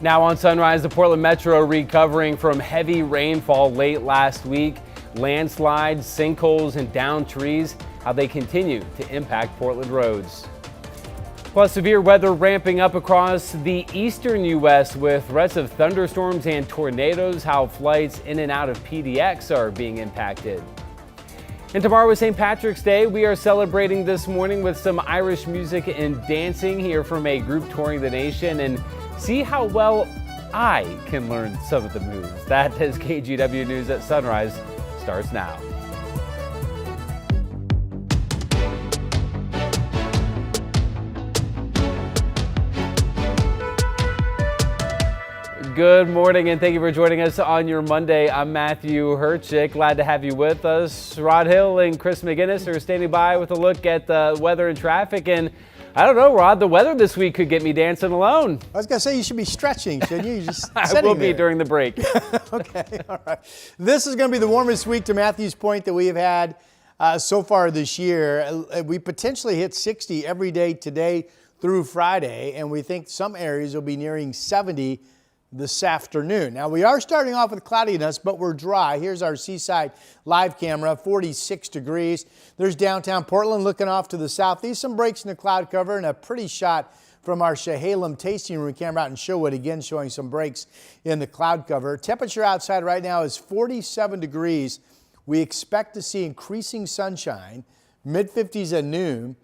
Now on Sunrise, the Portland Metro recovering from heavy rainfall late last week. Landslides, sinkholes, and downed trees, how they continue to impact Portland roads. Plus, severe weather ramping up across the eastern U.S. with threats of thunderstorms and tornadoes, how flights in and out of PDX are being impacted. And tomorrow is St. Patrick's Day. We are celebrating this morning with some Irish music and dancing. Here from a group touring the nation and see how well I can learn some of the moves. That is KGW News at Sunrise. Starts now. Good morning and thank you for joining us on your Monday. I'm Matthew Herchick. Glad to have you with us. Rod Hill and Chris McGinnis are standing by with a look at the weather and traffic. And I don't know, Rod, the weather this week could get me dancing alone. I was going to say you should be stretching, shouldn't you? Just I will be during the break. Okay, all right. This is going to be the warmest week, to Matthew's point, that we have had so far this year. We potentially hit 60 every day today through Friday, and we think some areas will be nearing 70 this afternoon. Now, we are starting off with cloudiness, but we're dry. Here's our Seaside live camera, 46 degrees. There's downtown Portland looking off to the southeast. Some breaks in the cloud cover and a pretty shot from our Chehalem tasting room camera out in Sherwood, again showing some breaks in the cloud cover. Temperature outside right now is 47 degrees. We expect to see increasing sunshine, mid-50s at noon.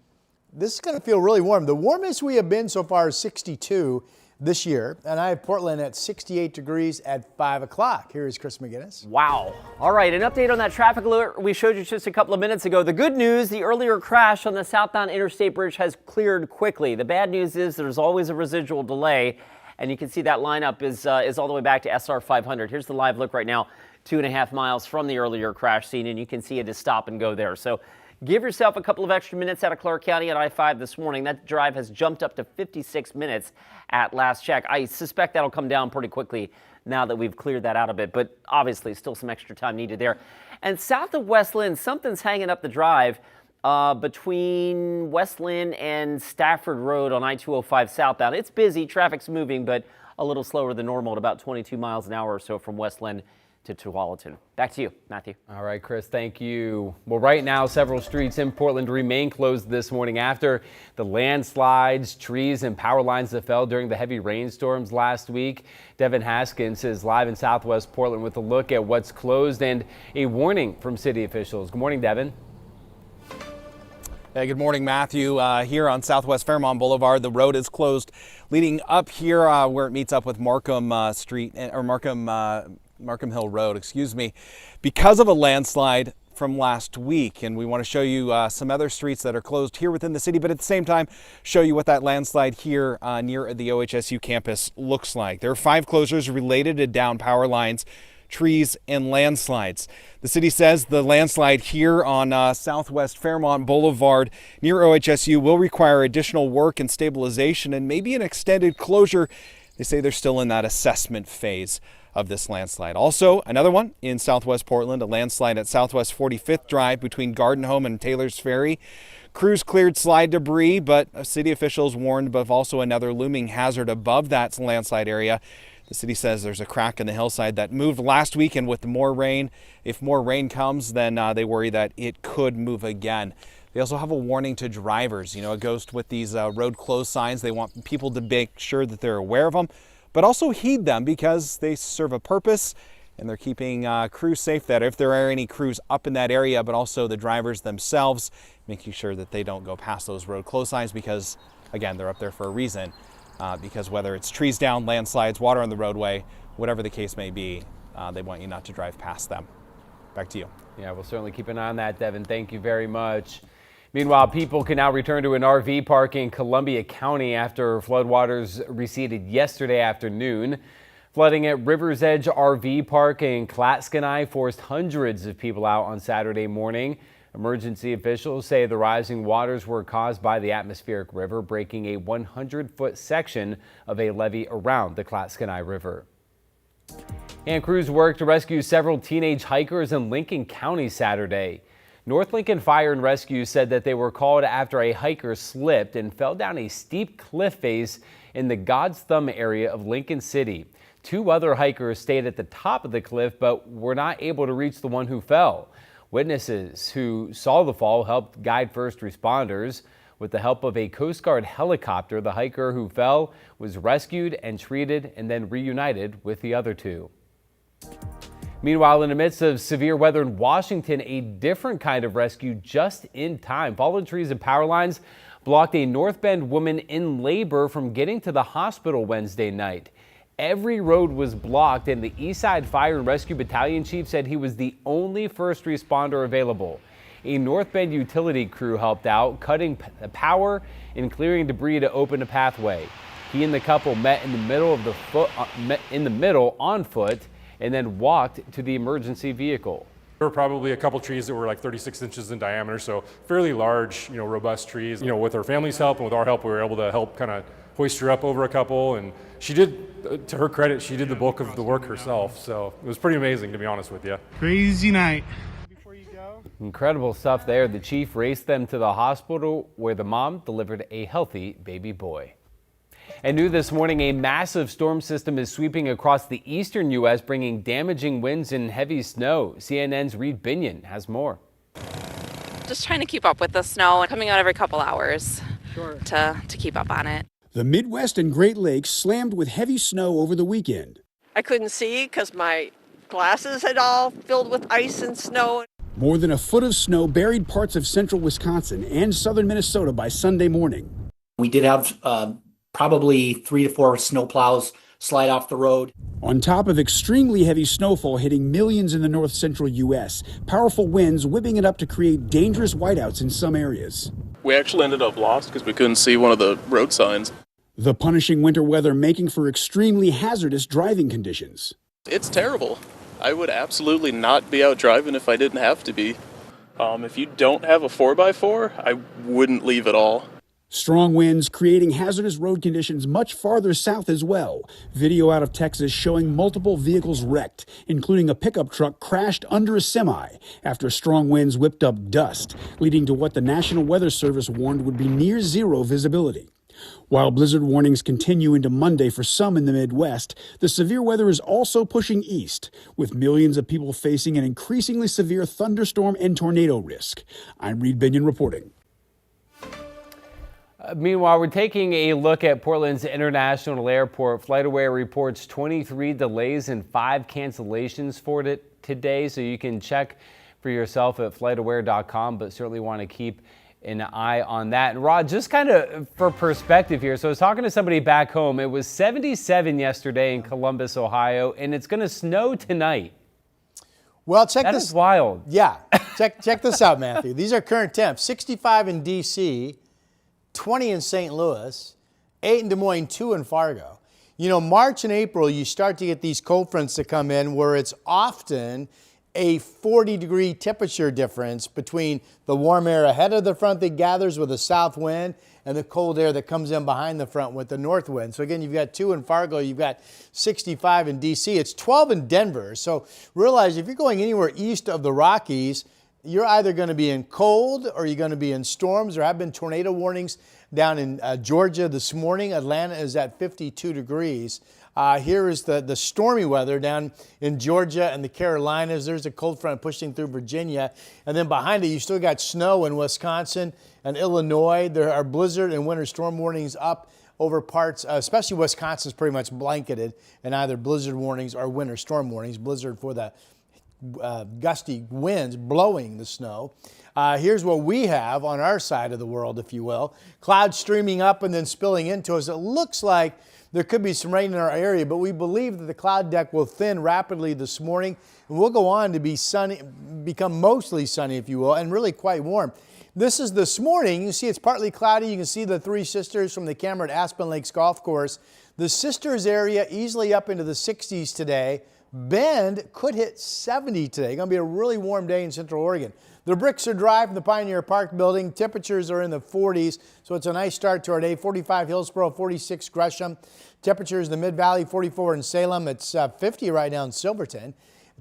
This is going to feel really warm. The warmest we have been so far is 62 this year, and I have Portland at 68 degrees at 5 o'clock. Here is Chris McGinnis. Wow. All right, an update on that traffic alert we showed you just a couple of minutes ago. The good news, the earlier crash on the southbound Interstate Bridge has cleared quickly. The bad news is there's always a residual delay, and you can see that lineup is all the way back to SR 500. Here's the live look right now, 2.5 miles from the earlier crash scene, and you can see it is stop and go there. So give yourself a couple of extra minutes out of Clark County at I-5 this morning. That drive has jumped up to 56 minutes at last check. I suspect that'll come down pretty quickly now that we've cleared that out a bit, but obviously still some extra time needed there. And south of West Lynn, something's hanging up the drive between West Lynn and Stafford Road on I-205 southbound. It's busy, traffic's moving, but a little slower than normal at about 22 miles an hour or so from West Lynn to Tualatin. Back to you, Matthew. All right, Chris, thank you. Well, right now, several streets in Portland remain closed this morning after the landslides, trees, and power lines that fell during the heavy rainstorms last week. Devin Haskins is live in Southwest Portland with a look at what's closed and a warning from city officials. Good morning, Devin. Hey, good morning, Matthew. Here on Southwest Fairmont Boulevard, the road is closed leading up here where it meets up with Markham Street or Markham Hill Road, because of a landslide from last week. And we want to show you some other streets that are closed here within the city, but at the same time, show you what that landslide here near the OHSU campus looks like. There are 5 closures related to downed power lines, trees, and landslides. The city says the landslide here on Southwest Fairmont Boulevard near OHSU will require additional work and stabilization and maybe an extended closure. They say they're still in that assessment phase of this landslide. Also, another one in Southwest Portland, a landslide at Southwest 45th Drive between Garden Home and Taylor's Ferry. Crews cleared slide debris, but city officials warned of also another looming hazard above that landslide area. The city says there's a crack in the hillside that moved last week, and with more rain, if more rain comes, then they worry that it could move again. They also have a warning to drivers. It goes with these road closed signs. They want people to make sure that they're aware of them, but also heed them because they serve a purpose and they're keeping crews safe. That if there are any crews up in that area, but also the drivers themselves, making sure that they don't go past those road closed signs because, again, they're up there for a reason. Because whether it's trees down, landslides, water on the roadway, whatever the case may be, they want you not to drive past them. Back to you. Yeah, we'll certainly keep an eye on that, Devin. Thank you very much. Meanwhile, people can now return to an RV park in Columbia County after floodwaters receded yesterday afternoon. Flooding at River's Edge RV Park in Clatskanie forced hundreds of people out on Saturday morning. Emergency officials say the rising waters were caused by the atmospheric river breaking a 100-foot section of a levee around the Clatskanie River. And crews worked to rescue several teenage hikers in Lincoln County Saturday. North Lincoln Fire and Rescue said that they were called after a hiker slipped and fell down a steep cliff face in the God's Thumb area of Lincoln City. 2 other hikers stayed at the top of the cliff but were not able to reach the one who fell. Witnesses who saw the fall helped guide first responders. With the help of a Coast Guard helicopter, the hiker who fell was rescued and treated and then reunited with the other 2. Meanwhile, in the midst of severe weather in Washington, a different kind of rescue just in time. Fallen trees and power lines blocked a North Bend woman in labor from getting to the hospital Wednesday night. Every road was blocked, and the Eastside Fire and Rescue Battalion chief said he was the only first responder available. A North Bend utility crew helped out, cutting the power and clearing debris to open a pathway. He and the couple met in the middle on foot and then walked to the emergency vehicle. There were probably a couple trees that were like 36 inches in diameter, so fairly large, robust trees. With our family's help and with our help, we were able to help kind of hoist her up over a couple, and she did, to her credit, she did the bulk of the work herself, so it was pretty amazing, to be honest with you. Crazy night. Incredible stuff there. The chief raced them to the hospital where the mom delivered a healthy baby boy. And new this morning, a massive storm system is sweeping across the eastern U.S., bringing damaging winds and heavy snow. CNN's Reed Binion has more. Just trying to keep up with the snow and coming out every couple hours to keep up on it. The Midwest and Great Lakes slammed with heavy snow over the weekend. I couldn't see because my glasses had all filled with ice and snow. More than a foot of snow buried parts of central Wisconsin and southern Minnesota by Sunday morning. We did have probably 3 to 4 snowplows slide off the road. On top of extremely heavy snowfall hitting millions in the north central U.S., powerful winds whipping it up to create dangerous whiteouts in some areas. We actually ended up lost because we couldn't see one of the road signs. The punishing winter weather making for extremely hazardous driving conditions. It's terrible. I would absolutely not be out driving if I didn't have to be. If you don't have a 4x4, I wouldn't leave at all. Strong winds creating hazardous road conditions much farther south as well. Video out of Texas showing multiple vehicles wrecked, including a pickup truck crashed under a semi after strong winds whipped up dust, leading to what the National Weather Service warned would be near zero visibility. While blizzard warnings continue into Monday for some in the Midwest, the severe weather is also pushing east, with millions of people facing an increasingly severe thunderstorm and tornado risk. I'm Reed Binion reporting. Meanwhile, we're taking a look at Portland's International Airport. FlightAware reports 23 delays and 5 cancellations for it today, so you can check for yourself at flightaware.com, but certainly want to keep an eye on that. And Rod, just kind of for perspective here, so I was talking to somebody back home. It was 77 yesterday in Columbus, Ohio, and it's going to snow tonight. Well, check this. That is wild. Yeah, check this out, Matthew. These are current temps. 65 in D.C., 20 in St. Louis, 8 in Des Moines, 2 in Fargo. March and April, you start to get these cold fronts to come in where it's often a 40-degree temperature difference between the warm air ahead of the front that gathers with a south wind and the cold air that comes in behind the front with the north wind. So again, you've got 2 in Fargo, you've got 65 in D.C. It's 12 in Denver. So realize if you're going anywhere east of the Rockies, you're either going to be in cold or you're going to be in storms. There have been tornado warnings down in Georgia this morning. Atlanta is at 52 degrees. Here is the stormy weather down in Georgia and the Carolinas. There's a cold front pushing through Virginia. And then behind it, you still got snow in Wisconsin and Illinois. There are blizzard and winter storm warnings up over parts, especially Wisconsin's pretty much blanketed in either blizzard warnings or winter storm warnings. Blizzard for the gusty winds blowing the snow. Here's what we have on our side of the world, if you will. Clouds streaming up and then spilling into us. It looks like there could be some rain in our area, but we believe that the cloud deck will thin rapidly this morning, and we'll go on to be sunny, become mostly sunny, if you will, and really quite warm. This is this morning. You see it's partly cloudy. You can see the Three Sisters from the camera at Aspen Lakes Golf Course. The Sisters area easily up into the 60s today. Bend could hit 70 today. Going to be a really warm day in Central Oregon. The bricks are dry from the Pioneer Park building. Temperatures are in the 40s, so it's a nice start to our day. 45 Hillsboro, 46 Gresham. Temperatures in the Mid-Valley, 44 in Salem. It's 50 right now in Silverton.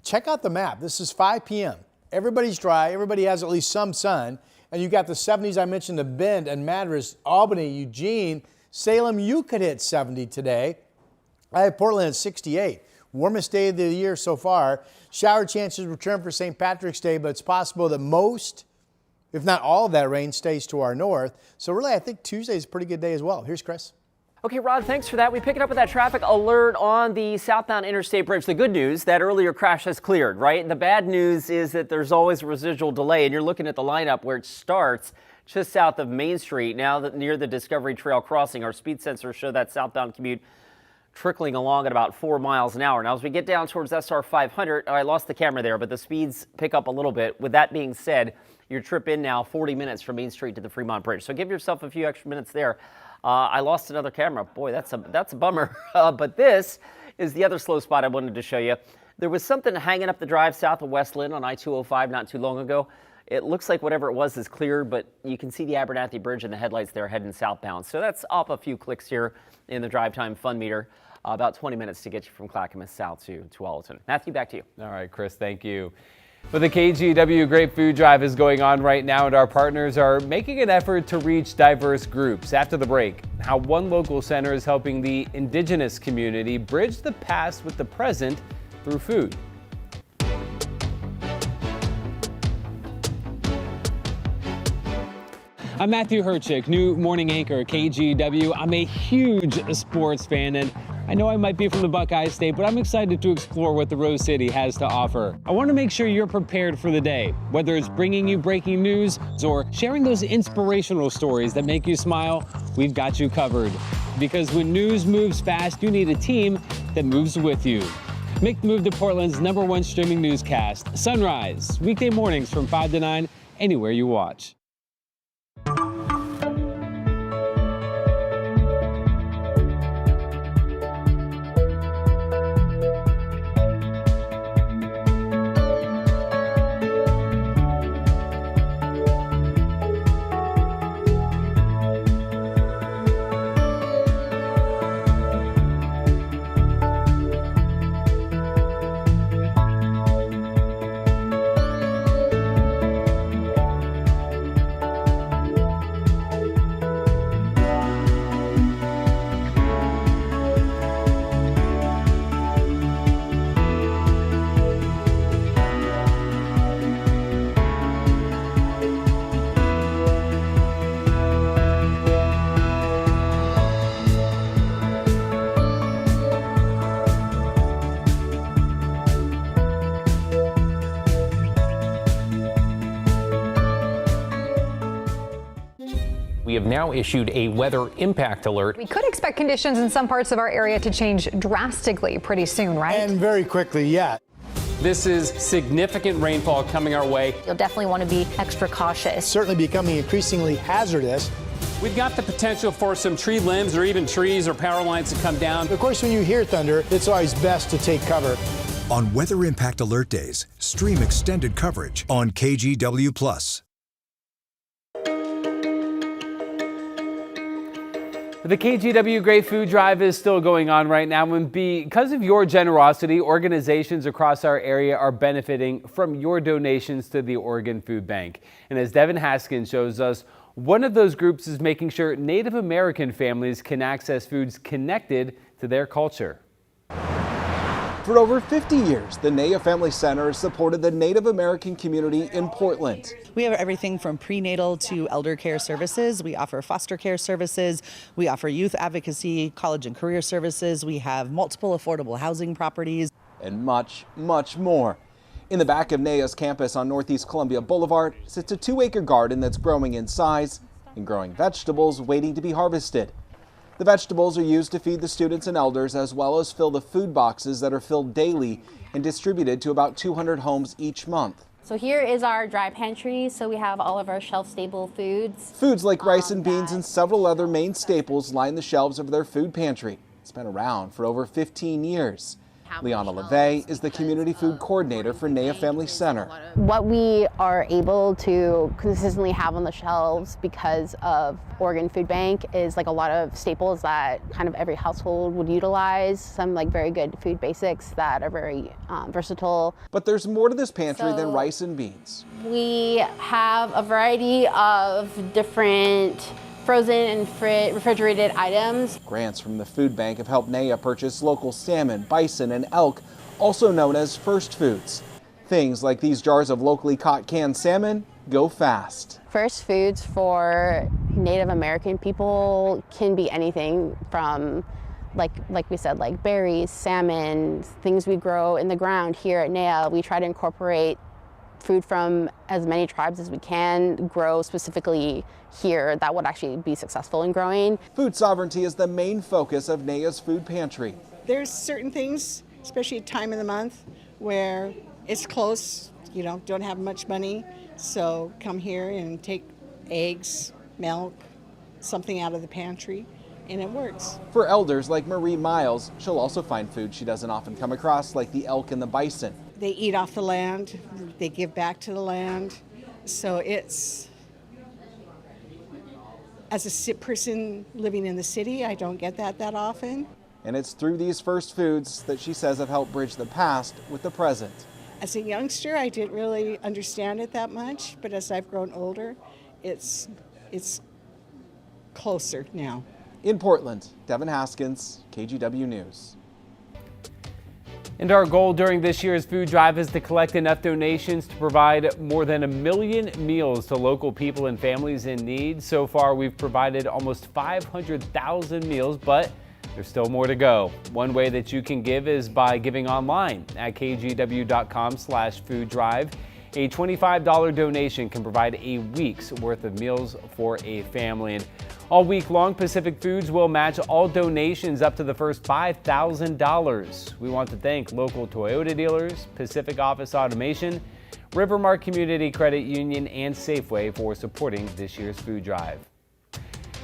Check out the map. This is 5 p.m. Everybody's dry. Everybody has at least some sun. And you've got the 70s I mentioned, the Bend and Madras, Albany, Eugene, Salem, you could hit 70 today. I have Portland at 68. Warmest day of the year so far. Shower chances return for St. Patrick's Day, but it's possible that most, if not all of that rain stays to our north. So really, I think Tuesday is a pretty good day as well. Here's Chris. Okay, Rod, thanks for that. We pick it up with that traffic alert on the southbound Interstate Bridge. The good news, that earlier crash has cleared, right? The bad news is that there's always a residual delay, and you're looking at the lineup where it starts just south of Main Street. Now that near the Discovery Trail crossing, our speed sensors show that southbound commute trickling along at about 4 miles an hour. Now, as we get down towards SR 500, I lost the camera there, but the speeds pick up a little bit. With that being said, your trip in now 40 minutes from Main Street to the Fremont Bridge. So give yourself a few extra minutes there. I lost another camera. Boy, that's a bummer. But this is the other slow spot I wanted to show you. There was something hanging up the drive south of Westland on I-205 not too long ago. It looks like whatever it was is cleared, but you can see the Abernathy Bridge and the headlights there heading southbound. So that's up a few clicks here in the drive time fun meter. About 20 minutes to get you from Clackamas south to Tualatin. Matthew, back to you. All right, Chris, thank you. But the KGW Great Food Drive is going on right now, and our partners are making an effort to reach diverse groups. After the break, how one local center is helping the Indigenous community bridge the past with the present through food. I'm Matthew Herchick, new morning anchor at KGW. I'm a huge sports fan, and I know I might be from the Buckeye State, but I'm excited to explore what the Rose City has to offer. I want to make sure you're prepared for the day, whether it's bringing you breaking news or sharing those inspirational stories that make you smile. We've got you covered. Because when news moves fast, you need a team that moves with you. Make the move to Portland's #1 streaming newscast, Sunrise, weekday mornings from 5 to 9, anywhere you watch. We have now issued a weather impact alert. We could expect conditions in some parts of our area to change drastically pretty soon, right? And very quickly, yeah. This is significant rainfall coming our way. You'll definitely want to be extra cautious. Certainly becoming increasingly hazardous. We've got the potential for some tree limbs or even trees or power lines to come down. Of course, when you hear thunder, it's always best to take cover. On Weather Impact Alert Days, stream extended coverage on KGW+. The KGW Great Food Drive is still going on right now, and because of your generosity, organizations across our area are benefiting from your donations to the Oregon Food Bank. And as Devin Haskins shows us, one of those groups is making sure Native American families can access foods connected to their culture. For over 50 years, the Naya Family Center has supported the Native American community in Portland. We have everything from prenatal to elder care services. We offer foster care services. We offer youth advocacy, college and career services. We have multiple affordable housing properties. And much, much more. In the back of Naya's campus on Northeast Columbia Boulevard sits a 2-acre garden that's growing in size and growing vegetables waiting to be harvested. The vegetables are used to feed the students and elders, as well as fill the food boxes that are filled daily and distributed to about 200 homes each month. So here is our dry pantry, so we have all of our shelf-stable foods. Foods like rice and beans and several other main staples line the shelves of their food pantry. It's been around for over 15 years. Liana LeVay is the community food coordinator for Naya Family Center. What we are able to consistently have on the shelves because of Oregon Food Bank is like a lot of staples that kind of every household would utilize, some like very good food basics that are very versatile. But there's more to this pantry than rice and beans. We have a variety of different frozen and refrigerated items. Grants from the food bank have helped NAYA purchase local salmon, bison, and elk, also known as first foods. Things like these jars of locally caught canned salmon go fast. First foods for Native American people can be anything from, like we said, like berries, salmon, things we grow in the ground here at NAYA. We try to incorporate food from as many tribes as we can, grow specifically here that would actually be successful in growing. Food sovereignty is the main focus of NAYA's food pantry. There's certain things, especially at time of the month, where it's close, you know, don't have much money, so come here and take eggs, milk, something out of the pantry, and it works. For elders like Marie Miles, she'll also find food she doesn't often come across, like the elk and the bison. They eat off the land, they give back to the land, so it's, as a person living in the city, I don't get that often. And it's through these first foods that she says have helped bridge the past with the present. As a youngster, I didn't really understand it that much, but as I've grown older, it's closer now. In Portland, Devin Haskins, KGW News. And our goal during this year's food drive is to collect enough donations to provide more than 1 million meals to local people and families in need. So far, we've provided almost 500,000 meals, but there's still more to go. One way that you can give is by giving online at kgw.com/food drive. A $25 donation can provide a week's worth of meals for a family. And all week long, Pacific Foods will match all donations up to the first $5,000. We want to thank local Toyota dealers, Pacific Office Automation, Rivermark Community Credit Union, and Safeway for supporting this year's food drive.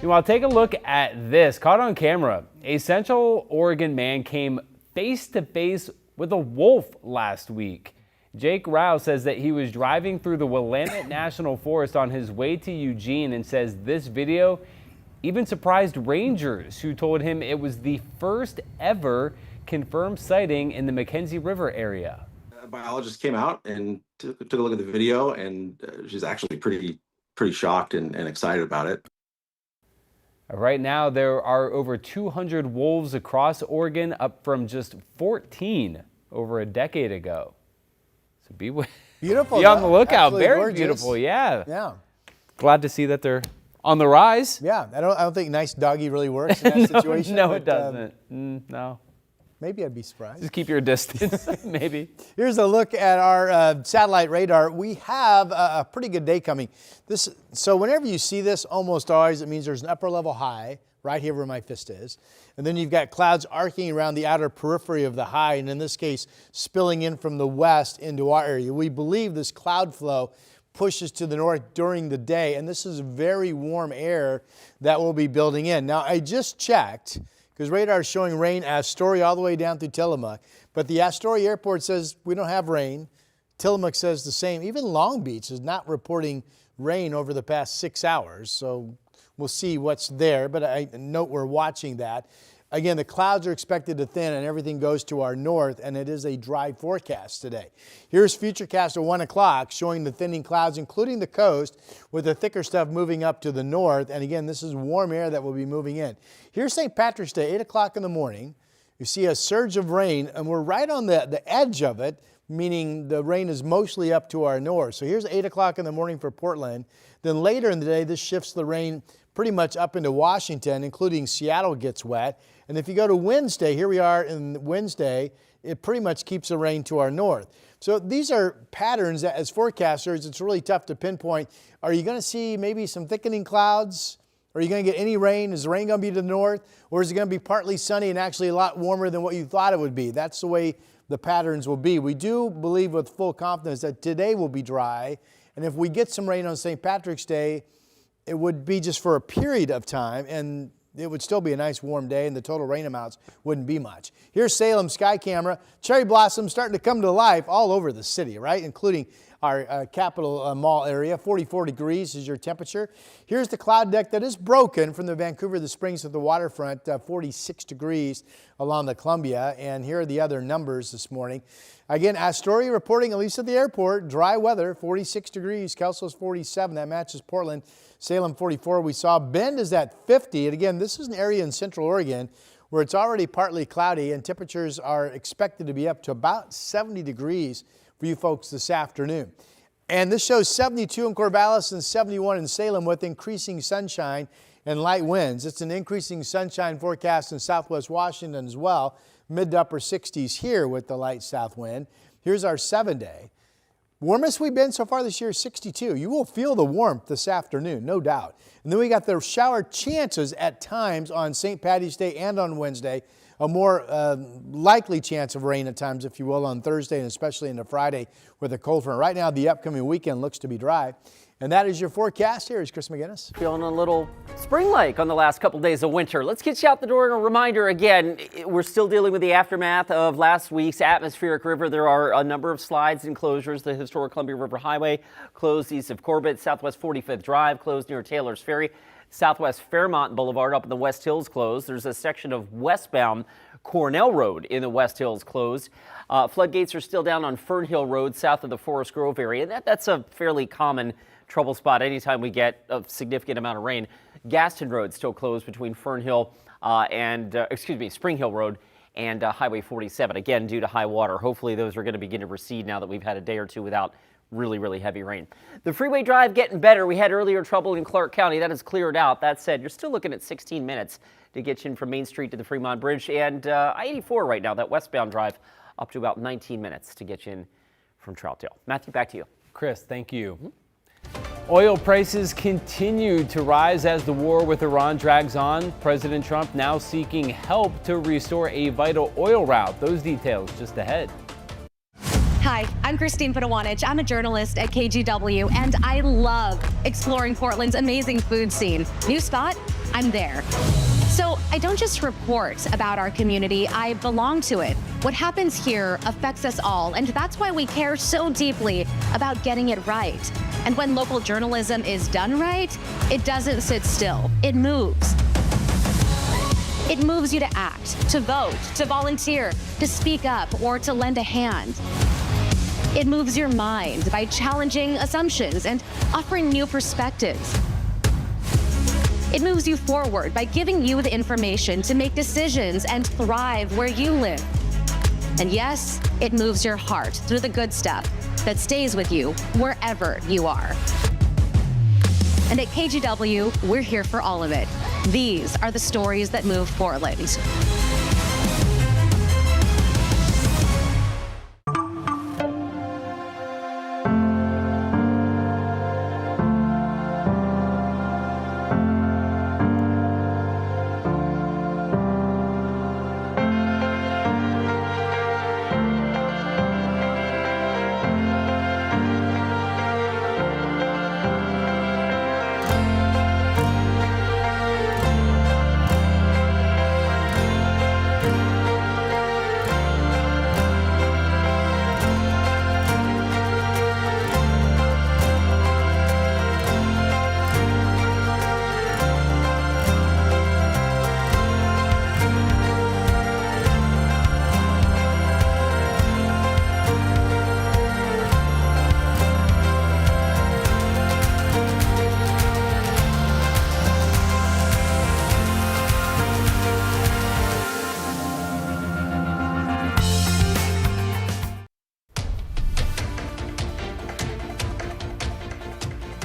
Meanwhile, take a look at this. Caught on camera, a Central Oregon man came face to face with a wolf last week. Jake Rao says that he was driving through the Willamette National Forest on his way to Eugene and says this video even surprised rangers who told him it was the first ever confirmed sighting in the Mackenzie River area. A biologist came out and took a look at the video, and she's actually pretty shocked and excited about it. Right now, there are over 200 wolves across Oregon, up from just 14 over a decade ago. So be beautiful. Be on the lookout. Absolutely Very gorgeous. beautiful. Yeah. Yeah. Glad to see that they're on the rise. Yeah. I don't think nice doggy really works in that situation. No, it doesn't. No. Maybe I'd be surprised. Just keep your distance. Maybe. Here's a look at our satellite radar. We have a pretty good day coming. So whenever you see this, almost always, it means there's an upper level high right here where my fist is. And then you've got clouds arcing around the outer periphery of the high, and in this case, spilling in from the west into our area. We believe this cloud flow pushes to the north during the day, and this is very warm air that will be building in. Now, I just checked, because radar is showing rain Astoria all the way down through Tillamook, but the Astoria airport says we don't have rain. Tillamook says the same. Even Long Beach is not reporting rain over the past 6 hours, so we'll see what's there, but I note we're watching that. Again, the clouds are expected to thin and everything goes to our north, and it is a dry forecast today. Here's Futurecast at 1 o'clock showing the thinning clouds, including the coast, with the thicker stuff moving up to the north. And again, this is warm air that will be moving in. Here's St. Patrick's Day, 8 o'clock in the morning. You see a surge of rain, and we're right on the edge of it, meaning the rain is mostly up to our north. So here's 8 o'clock in the morning for Portland. Then later in the day, this shifts the rain pretty much up into Washington, including Seattle gets wet. And if you go to Wednesday, here we are in Wednesday, it pretty much keeps the rain to our north. So these are patterns that as forecasters, it's really tough to pinpoint. Are you going to see maybe some thickening clouds? Are you going to get any rain? Is the rain going to be to the north? Or is it going to be partly sunny and actually a lot warmer than what you thought it would be? That's the way the patterns will be. We do believe with full confidence that today will be dry. And if we get some rain on St. Patrick's Day, it would be just for a period of time, and it would still be a nice warm day, and the total rain amounts wouldn't be much. Here's Salem Sky Camera. Cherry blossoms starting to come to life all over the city, right? Including our Capital Mall area. 44 degrees is your temperature. Here's the cloud deck that is broken from the Vancouver, the Springs to the waterfront, 46 degrees along the Columbia. And here are the other numbers this morning. Again, Astoria reporting, at least at the airport, dry weather, 46 degrees. Kelso's 47, that matches Portland. Salem 44, we saw. Bend is at 50. And again, this is an area in Central Oregon where it's already partly cloudy and temperatures are expected to be up to about 70 degrees for you folks this afternoon. And this shows 72 in Corvallis and 71 in Salem with increasing sunshine and light winds. It's an increasing sunshine forecast in Southwest Washington as well. Mid to upper 60s here with the light south wind. Here's our 7-day. Warmest we've been so far this year is 62. You will feel the warmth this afternoon, no doubt. And then we got the shower chances at times on St. Paddy's Day and on Wednesday. A more likely chance of rain at times, if you will, on Thursday and especially into Friday with a cold front. Right now, the upcoming weekend looks to be dry. And that is your forecast. Here is Chris McGinnis. Feeling a little spring-like on the last couple days of winter. Let's get you out the door. And a reminder again, we're still dealing with the aftermath of last week's atmospheric river. There are a number of slides and closures. The historic Columbia River Highway closed east of Corbett. Southwest 45th Drive closed near Taylor's Ferry. Southwest Fairmont Boulevard up in the West Hills closed. There's a section of westbound Cornell Road in the West Hills closed. Floodgates are still down on Fern Hill Road south of the Forest Grove area. That's a fairly common trouble spot anytime we get a significant amount of rain. Gaston Road still closed between Spring Hill Road and Highway 47, again due to high water. Hopefully those are going to begin to recede now that we've had a day or two without really heavy rain. The freeway drive getting better. We had earlier trouble in Clark County. That has cleared out. That said, you're still looking at 16 minutes to get you in from Main Street to the Fremont Bridge, and I-84 right now, that westbound drive, up to about 19 minutes to get you in from Troutdale. Matthew, back to you. Chris, thank you. Oil prices continue to rise as the war with Iran drags on. President Trump now seeking help to restore a vital oil route. Those details just ahead. Hi, I'm Christine Padawanich. I'm a journalist at KGW, and I love exploring Portland's amazing food scene. New spot? I'm there. So I don't just report about our community, I belong to it. What happens here affects us all, and that's why we care so deeply about getting it right. And when local journalism is done right, it doesn't sit still, it moves. It moves you to act, to vote, to volunteer, to speak up, or to lend a hand. It moves your mind by challenging assumptions and offering new perspectives. It moves you forward by giving you the information to make decisions and thrive where you live. And yes, it moves your heart through the good stuff that stays with you wherever you are. And at KGW, we're here for all of it. These are the stories that move Portland.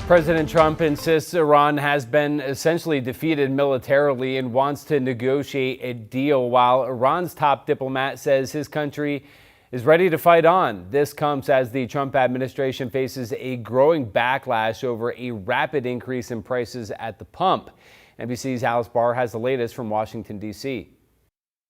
President Trump insists Iran has been essentially defeated militarily and wants to negotiate a deal, while Iran's top diplomat says his country is ready to fight on. This comes as the Trump administration faces a growing backlash over a rapid increase in prices at the pump. NBC's Alice Barr has the latest from Washington, D.C.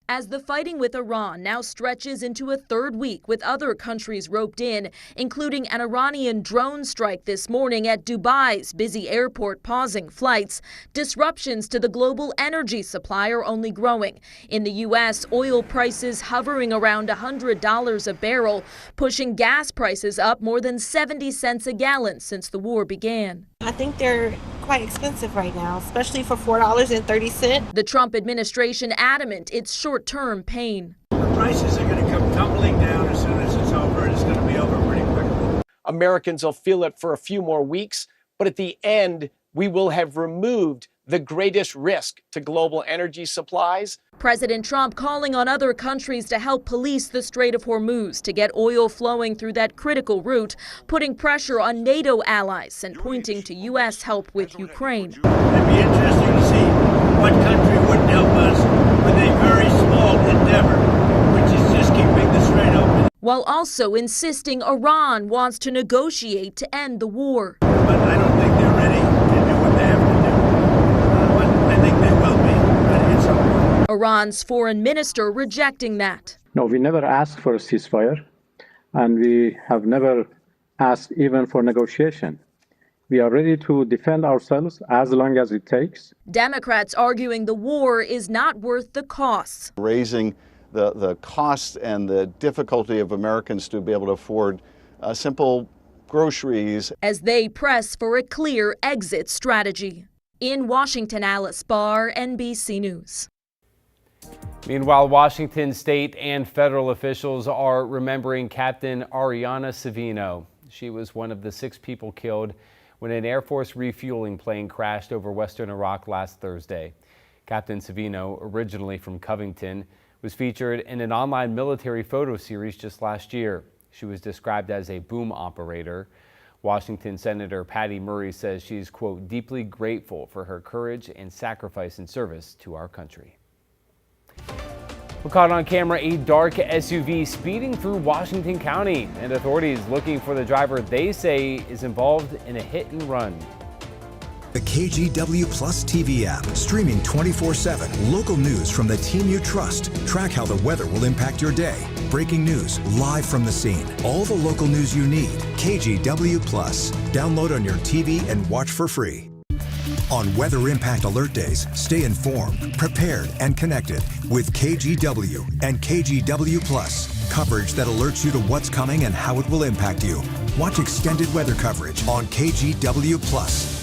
As the fighting with Iran now stretches into a third week with other countries roped in, including an Iranian drone strike this morning at Dubai's busy airport pausing flights, disruptions to the global energy supply are only growing. In the U.S., oil prices hovering around $100 a barrel, pushing gas prices up more than 70 cents a gallon since the war began. I think they're quite expensive right now, especially for $4.30. The Trump administration adamant it's short-term pain. The prices are going to come tumbling down as soon as it's over, and it's going to be over pretty quickly. Americans will feel it for a few more weeks, but at the end, we will have removed the greatest risk to global energy supplies. President Trump calling on other countries to help police the Strait of Hormuz to get oil flowing through that critical route, putting pressure on NATO allies and pointing to U.S. help with Ukraine. It'd be interesting to see what country wouldn't help us with a very small endeavor, which is just keeping the strait open. While also insisting Iran wants to negotiate to end the war. But I don't think they're ready to do what they have to do. But I think they will be ready at some point. Iran's foreign minister rejecting that. No, we never asked for a ceasefire, and we have never asked even for negotiation. We are ready to defend ourselves as long as it takes. Democrats arguing the war is not worth the costs. Raising the cost and the difficulty of Americans to be able to afford simple groceries. As they press for a clear exit strategy. In Washington, Alice Barr, NBC News. Meanwhile, Washington state and federal officials are remembering Captain Ariana Savino. She was one of the 6 people killed when an Air Force refueling plane crashed over western Iraq last Thursday. Captain Savino, originally from Covington, was featured in an online military photo series just last year. She was described as a boom operator. Washington Senator Patty Murray says she's, quote, deeply grateful for her courage and sacrifice in service to our country. We caught on camera a dark SUV speeding through Washington County, and authorities looking for the driver they say is involved in a hit and run. The KGW Plus TV app, streaming 24/7. Local news from the team you trust. Track how the weather will impact your day. Breaking news, live from the scene. All the local news you need. KGW Plus. Download on your TV and watch for free. On Weather Impact Alert Days, stay informed, prepared, and connected with KGW and KGW Plus. Coverage that alerts you to what's coming and how it will impact you. Watch extended weather coverage on KGW Plus.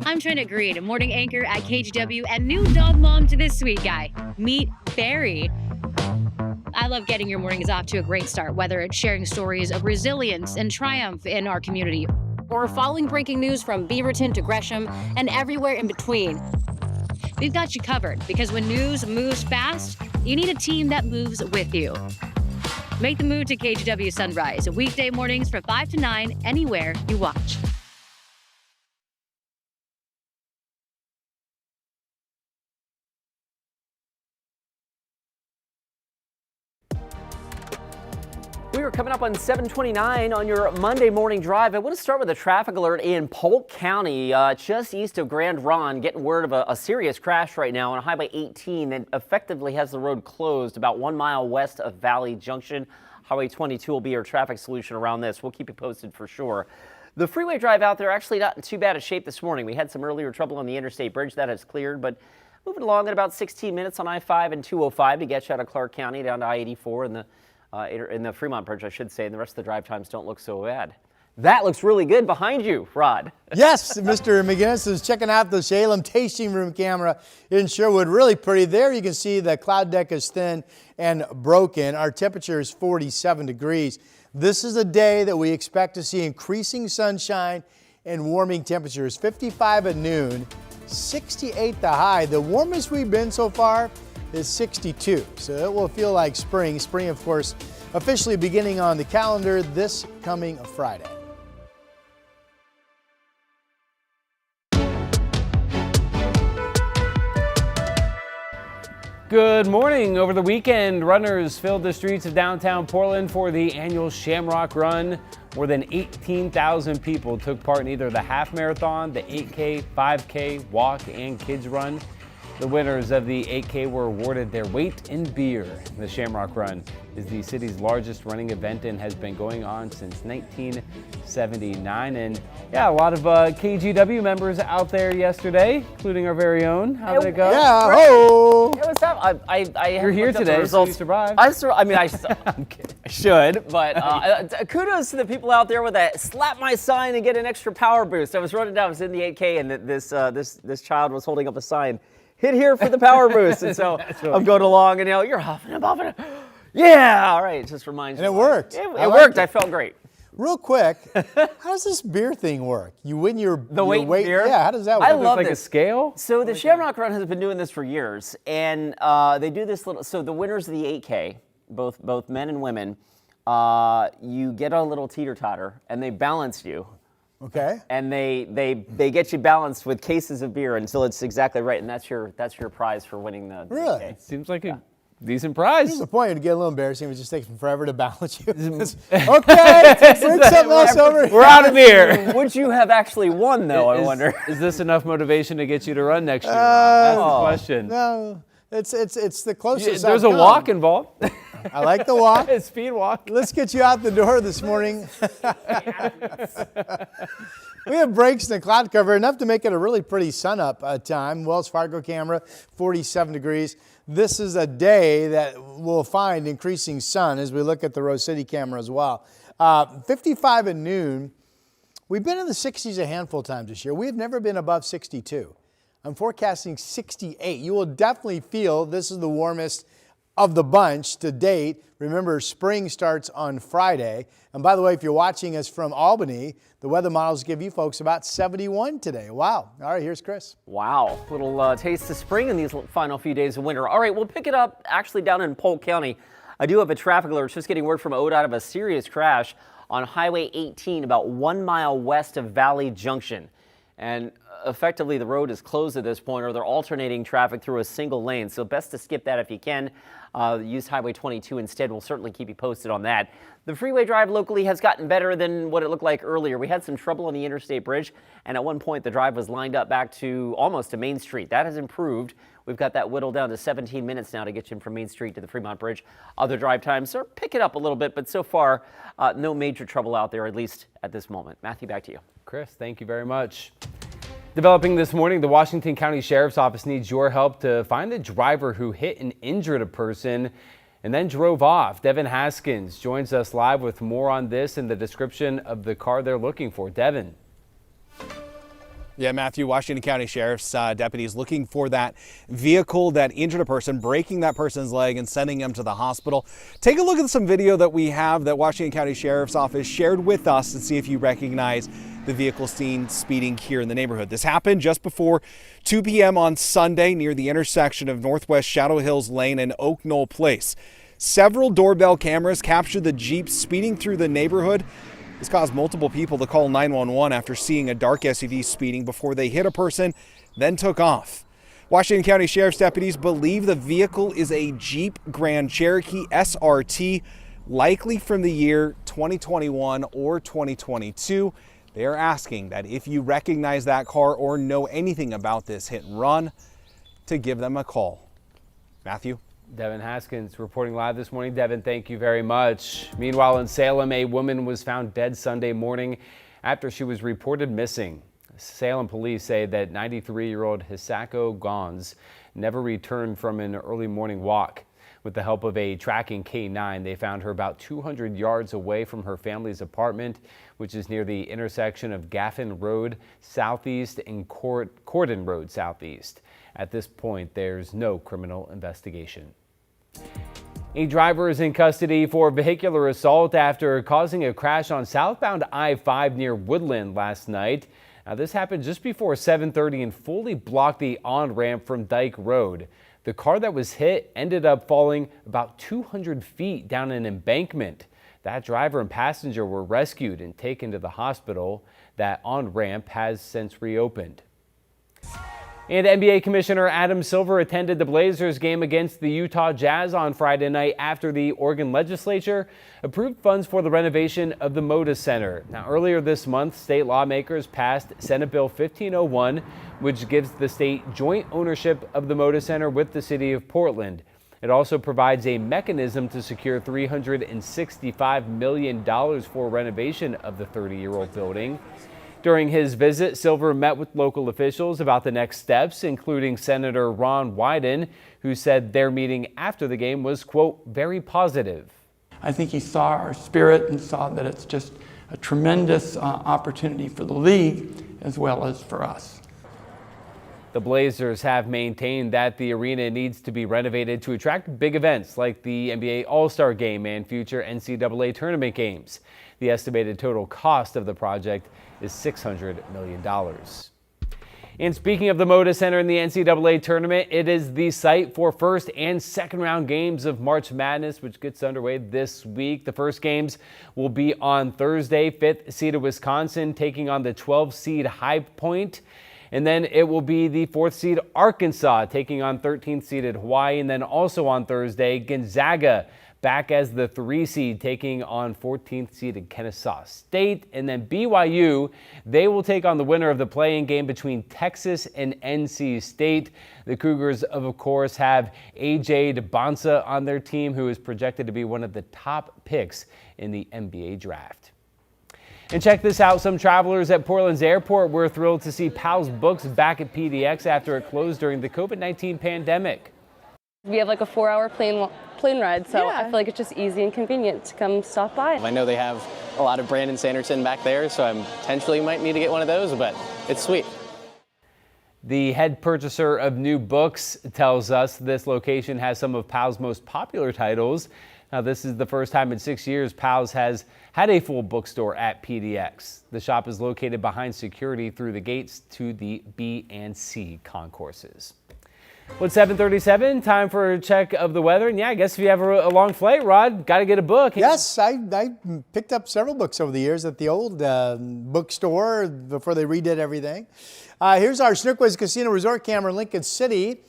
I'm Trina Green, a morning anchor at KGW and new dog mom to this sweet guy. Meet Barry. I love getting your mornings off to a great start, whether it's sharing stories of resilience and triumph in our community, or following breaking news from Beaverton to Gresham and everywhere in between. We've got you covered, because when news moves fast, you need a team that moves with you. Make the move to KGW Sunrise, weekday mornings from 5 to 9, anywhere you watch. We are coming up on 7:29 on your Monday morning drive. I want to start with a traffic alert in Polk County, just east of Grand Ronde. Getting word of a serious crash right now on Highway 18 that effectively has the road closed about 1 mile west of Valley Junction. Highway 22 will be your traffic solution around this. We'll keep you posted for sure. The freeway drive out there actually not in too bad a shape this morning. We had some earlier trouble on the interstate bridge that has cleared, but moving along at about 16 minutes on I-5 and 205 to get you out of Clark County down to I-84 in the Fremont Bridge, I should say, and the rest of the drive times don't look so bad. That looks really good behind you, Rod. Yes, Mr. McGinnis is checking out the Salem tasting room camera in Sherwood. Really pretty. There you can see the cloud deck is thin and broken. Our temperature is 47 degrees. This is a day that we expect to see increasing sunshine and warming temperatures. 55 at noon, 68 the high. The warmest we've been so far is 62, so it will feel like spring. Spring, of course, officially beginning on the calendar this coming Friday. Good morning. Over the weekend, runners filled the streets of downtown Portland for the annual Shamrock Run. More than 18,000 people took part in either the half marathon, the 8K, 5K, walk, and kids run. The winners of the 8K were awarded their weight in beer. The Shamrock Run is the city's largest running event and has been going on since 1979. And yeah, a lot of KGW members out there yesterday, including our very own. How did it go? Yeah, ho! Hey, what's up? You're here today, so you survived. I should, but kudos to the people out there with that slap my sign and get an extra power boost. I was running down, I was in the 8K, and this child was holding up a sign. Hit here for the power boost. And so I'm going along and you're huffing and puffing. Yeah, all right. It just reminds me. And it worked. It worked. I felt great. Real quick, how does this beer thing work? You win your weight beer? Yeah, how does that work? I love like this. a scale? So the Shamrock Run has been doing this for years, and they do this little. So the winners of the 8K, both men and women, you get a little teeter-totter, and they balance you. Okay. And they get you balanced with cases of beer until it's exactly right, and that's your prize for winning the. Really? 8K. Seems like a decent prize. Here's the point. It'd get a little embarrassing. It just takes them forever to balance you. Okay, bring something else over. We're out of beer. Would you have actually won, though, I wonder? Is this enough motivation to get you to run next year? That's the question. No, it's the closest. There's a walk involved. I like the walk. Speed walk. Let's get you out the door this morning. We have breaks in the cloud cover, enough to make it a really pretty sun-up time. Wells Fargo camera, 47 degrees. This is a day that will find increasing sun as we look at the Rose City camera as well. 55 at noon. We've been in the 60s a handful of times this year. We have never been above 62. I'm forecasting 68. You will definitely feel this is the warmest of the bunch to date. Remember, spring starts on Friday. And by the way, if you're watching us from Albany, the weather models give you folks about 71 today. Wow. All right, here's Chris. Wow. Little taste of spring in these final few days of winter. All right, we'll pick it up actually down in Polk County. I do have a traffic alert. Just getting word from ODOT of a serious crash on Highway 18 about 1 mile west of Valley Junction. And effectively, the road is closed at this point, or they're alternating traffic through a single lane. So best to skip that if you can. Use Highway 22 instead. We'll certainly keep you posted on that. The freeway drive locally has gotten better than what it looked like earlier. We had some trouble on the Interstate Bridge, and at one point the drive was lined up back to almost to Main Street. That has improved. We've got that whittled down to 17 minutes now to get you from Main Street to the Fremont Bridge. Other drive times are picking up a little bit, but so far, no major trouble out there, at least at this moment. Matthew, back to you. Chris, thank you very much. Developing this morning, the Washington County Sheriff's Office needs your help to find the driver who hit and injured a person and then drove off. Devin Haskins joins us live with more on this and the description of the car they're looking for. Devin. Yeah, Matthew, Washington County Sheriff's deputies looking for that vehicle that injured a person, breaking that person's leg and sending him to the hospital. Take a look at some video that we have that Washington County Sheriff's Office shared with us and see if you recognize the vehicle seen speeding here in the neighborhood. This happened just before 2 p.m. on Sunday near the intersection of Northwest Shadow Hills Lane and Oak Knoll Place. Several doorbell cameras captured the Jeep speeding through the neighborhood. This caused multiple people to call 911 after seeing a dark SUV speeding before they hit a person, then took off. Washington County Sheriff's deputies believe the vehicle is a Jeep Grand Cherokee SRT, likely from the year 2021 or 2022. They are asking that if you recognize that car or know anything about this hit and run, to give them a call. Matthew? Devin Haskins reporting live this morning. Devin, thank you very much. Meanwhile, in Salem, a woman was found dead Sunday morning after she was reported missing. Salem police say that 93-year-old Hisako Gons never returned from an early morning walk. With the help of a tracking K9, they found her about 200 yards away from her family's apartment, which is near the intersection of Gaffin Road Southeast and Cordon Road Southeast. At this point, there's no criminal investigation. A driver is in custody for vehicular assault after causing a crash on southbound I-5 near Woodland last night. Now, this happened just before 7:30 and fully blocked the on-ramp from Dyke Road. The car that was hit ended up falling about 200 feet down an embankment. That driver and passenger were rescued and taken to the hospital. That on-ramp has since reopened. And NBA Commissioner Adam Silver attended the Blazers game against the Utah Jazz on Friday night after the Oregon legislature approved funds for the renovation of the Moda Center. Now, earlier this month, state lawmakers passed Senate Bill 1501, which gives the state joint ownership of the Moda Center with the city of Portland. It also provides a mechanism to secure $365 million for renovation of the 30-year-old building. During his visit, Silver met with local officials about the next steps, including Senator Ron Wyden, who said their meeting after the game was, quote, very positive. I think he saw our spirit and saw that it's just a tremendous opportunity for the league as well as for us. The Blazers have maintained that the arena needs to be renovated to attract big events like the NBA All-Star Game and future NCAA tournament games. The estimated total cost of the project is $600 million. And speaking of the Moda Center in the NCAA tournament, it is the site for first and second round games of March Madness, which gets underway this week. The first games will be on Thursday, 5th seeded Wisconsin taking on the 12th seed High Point. And then it will be the 4th seed Arkansas taking on 13th seeded Hawaii. And then also on Thursday, Gonzaga back as the 3 seed taking on 14th seeded Kennesaw State. And then BYU, they will take on the winner of the play-in game between Texas and NC State. The Cougars, of course, have A.J. DeBonsa on their team, who is projected to be one of the top picks in the NBA draft. And check this out, some travelers at Portland's airport were thrilled to see Pal's Books back at PDX after it closed during the COVID-19 pandemic. We have like a 4-hour plane ride, so I feel like it's just easy and convenient to come stop by. I know they have a lot of Brandon Sanderson back there, so I potentially might need to get one of those, but it's sweet. The head purchaser of new books tells us this location has some of Pal's most popular titles. Now, this is the first time in 6 years Pal's has had a full bookstore at PDX. The shop is located behind security through the gates to the B and C concourses. Well, it's 7:37, time for a check of the weather. And yeah, I guess if you have a long flight, Rod, got to get a book. Yes, I picked up several books over the years at the old bookstore before they redid everything. Here's our Snookwiz Casino Resort camera in Lincoln City.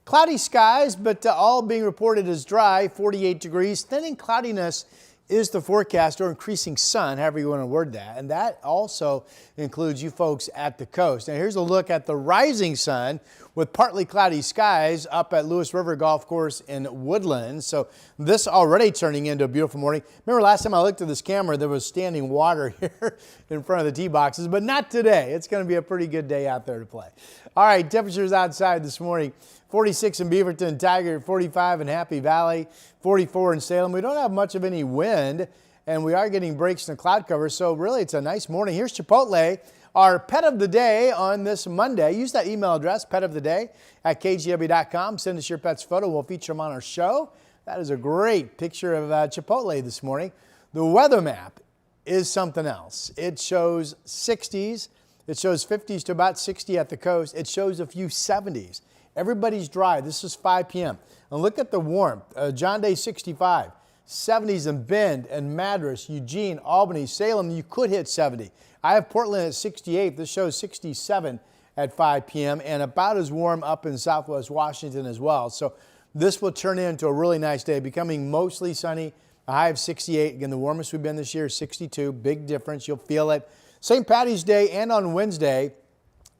Cloudy skies, but all being reported as dry, 48 degrees. Thinning cloudiness is the forecast, or increasing sun, however you want to word that. And that also includes you folks at the coast. Now here's a look at the rising sun with partly cloudy skies up at Lewis River Golf Course in Woodland. So this already turning into a beautiful morning. Remember last time I looked at this camera, there was standing water here in front of the tee boxes, but not today. It's going to be a pretty good day out there to play. All right, temperatures outside this morning. 46 in Beaverton, Tiger, 45 in Happy Valley, 44 in Salem. We don't have much of any wind, and we are getting breaks in the cloud cover, so really it's a nice morning. Here's Chipotle, our pet of the day on this Monday. Use that email address, petoftheday@kgw.com. Send us your pet's photo. We'll feature them on our show. That is a great picture of Chipotle this morning. The weather map is something else. It shows 60s. It shows 50s to about 60 at the coast. It shows a few 70s. Everybody's dry. This is 5 p.m. And look at the warmth. John Day 65, 70s in Bend and Madras, Eugene, Albany, Salem. You could hit 70. I have Portland at 68. This shows 67 at 5 p.m. and about as warm up in Southwest Washington as well. So this will turn into a really nice day, becoming mostly sunny. A high of 68. Again, the warmest we've been this year is 62. Big difference. You'll feel it. St. Patty's Day and on Wednesday,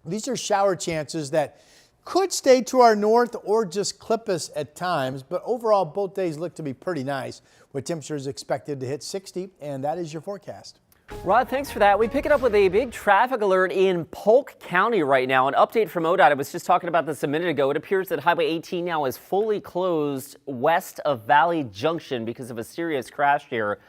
these are shower chances that could stay to our north or just clip us at times, but overall both days look to be pretty nice with temperatures expected to hit 60, and that is your forecast. Rod, thanks for that. We pick it up with a big traffic alert in Polk County right now. An update from ODOT. I was just talking about this a minute ago. It appears that Highway 18 now is fully closed west of Valley Junction because of a serious crash here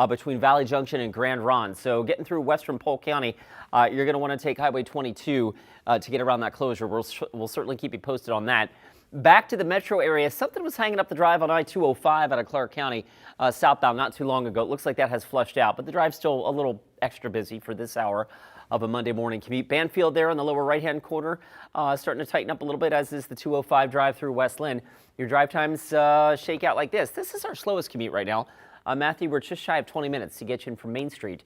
between Valley Junction and Grand Ronde. So getting through western Polk County, you're going to want to take Highway 22 to get around that closure. We'll certainly keep you posted on that. Back to the metro area, something was hanging up the drive on I-205 out of Clark County southbound not too long ago. It looks like that has flushed out, but the drive's still a little extra busy for this hour of a Monday morning commute. Banfield there in the lower right-hand corner starting to tighten up a little bit, as is the 205 drive through West Lynn. Your drive times shake out like this. This is our slowest commute right now. Matthew, we're just shy of 20 minutes to get you in from Main Street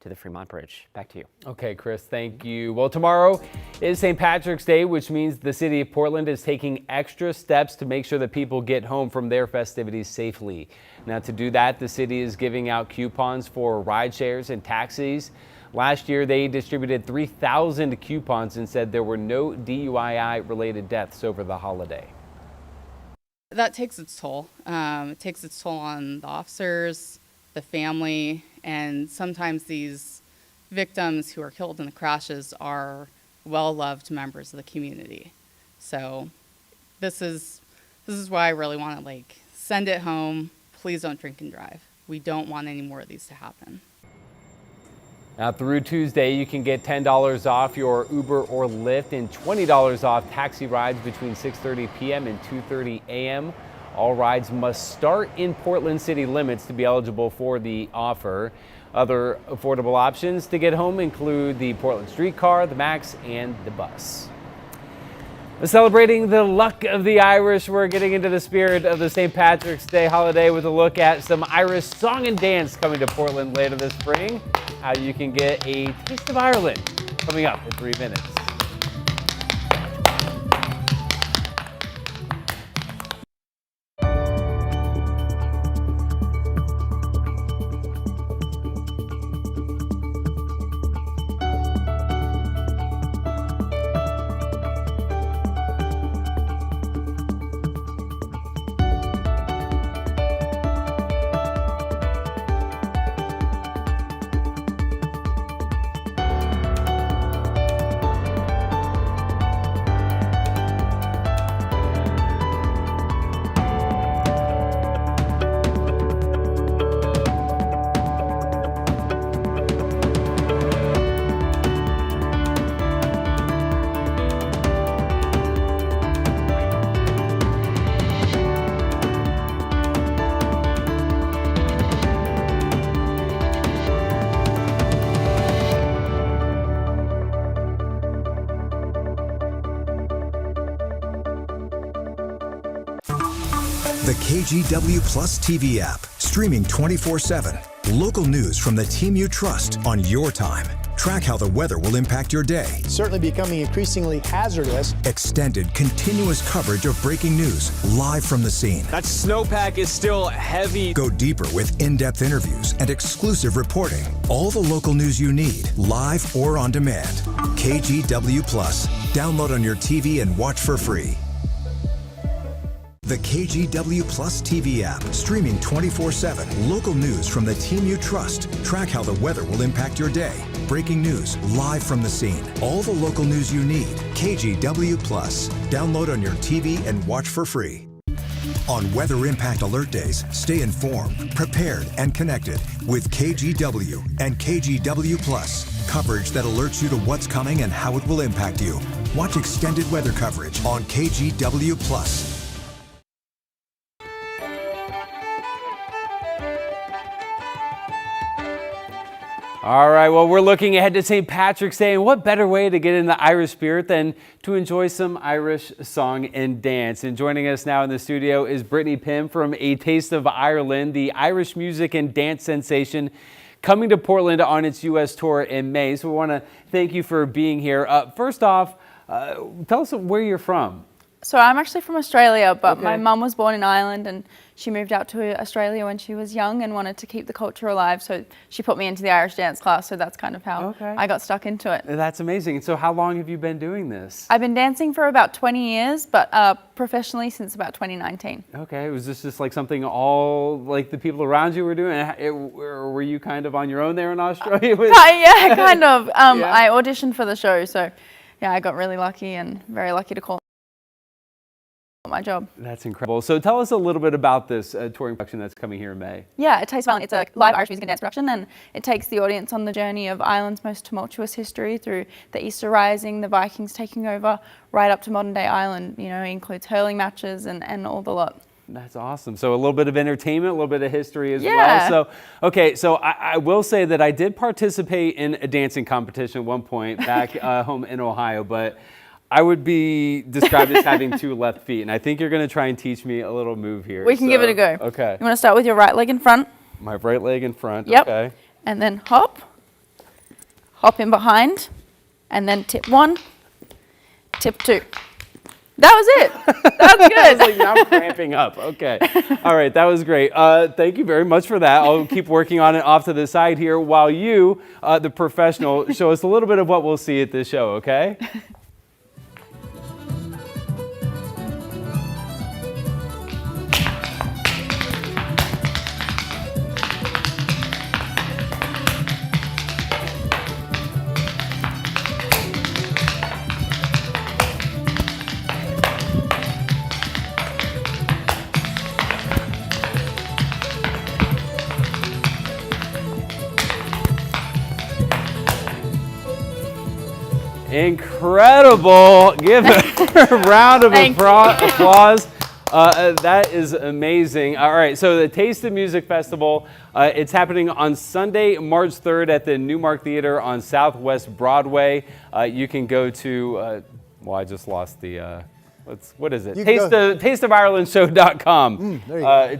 to the Fremont Bridge. Back to you. Okay, Chris, thank you. Well, tomorrow is St. Patrick's Day, which means the city of Portland is taking extra steps to make sure that people get home from their festivities safely. Now, to do that, the city is giving out coupons for ride shares and taxis. Last year, they distributed 3,000 coupons and said there were no DUI-related deaths over the holiday. That takes its toll. It takes its toll on the officers, the family, and sometimes these victims who are killed in the crashes are well-loved members of the community. So this is why I really want to send it home. Please don't drink and drive. We don't want any more of these to happen. Now through Tuesday, you can get $10 off your Uber or Lyft and $20 off taxi rides between 6:30 p.m. and 2:30 a.m. All rides must start in Portland city limits to be eligible for the offer. Other affordable options to get home include the Portland streetcar, the Max, and the bus. Celebrating the luck of the Irish, we're getting into the spirit of the St. Patrick's Day holiday with a look at some Irish song and dance coming to Portland later this spring. How you can get a taste of Ireland coming up in 3 minutes. The KGW Plus TV app, streaming 24/7. Local news from the team you trust on your time. Track how the weather will impact your day. Certainly becoming increasingly hazardous. Extended, continuous coverage of breaking news live from the scene. That snowpack is still heavy. Go deeper with in-depth interviews and exclusive reporting. All the local news you need, live or on demand. KGW Plus. Download on your TV and watch for free. The KGW Plus TV app, streaming 24/7. Local news from the team you trust. Track how the weather will impact your day. Breaking news live from the scene. All the local news you need. KGW Plus. Download on your TV and watch for free. On Weather Impact Alert Days, stay informed, prepared, and connected with KGW and KGW Plus. Coverage that alerts you to what's coming and how it will impact you. Watch extended weather coverage on KGW Plus. All right, well, we're looking ahead to St. Patrick's Day, and what better way to get in the Irish spirit than to enjoy some Irish song and dance. And joining us now in the studio is Brittany Pym from A Taste of Ireland, the Irish music and dance sensation coming to Portland on its U.S. tour in May. So we want to thank you for being here. First off, tell us where you're from. So I'm actually from Australia, but my mum was born in Ireland and she moved out to Australia when she was young and wanted to keep the culture alive. So she put me into the Irish dance class. So that's kind of how I got stuck into it. That's amazing. So how long have you been doing this? I've been dancing for about 20 years, but professionally since about 2019. Okay, was this just like something all like the people around you were doing? Or were you kind of on your own there in Australia? Yeah, kind of. I auditioned for the show, so yeah, I got really lucky and very lucky to call my job. That's incredible. So tell us a little bit about this touring production that's coming here in May. Yeah, It Tastes Violent. It's a live Irish music and dance production, and it takes the audience on the journey of Ireland's most tumultuous history through the Easter Rising, the Vikings taking over, right up to modern day Ireland. You know, it includes hurling matches and all the lot. That's awesome. So a little bit of entertainment, a little bit of history as well. So, okay, so I will say that I did participate in a dancing competition at one point back home in Ohio, but I would be described as having 2 left feet, and I think you're going to try and teach me a little move here. We can give it a go. Okay. You want to start with your right leg in front? My right leg in front. Yep. Okay. And then hop in behind, and then tip 1, tip 2. That was it. That's good. I was like, now I'm cramping up. Okay. All right, that was great. Thank you very much for that. I'll keep working on it off to the side here while you, the professional, show us a little bit of what we'll see at this show, okay? Incredible. Give a round of applause. That is amazing. All right, so the Taste of Music Festival, it's happening on Sunday, March 3rd at the Newmark Theater on Southwest Broadway. You can go to, well, I just lost the, what is it? Tasteofirelandshow.com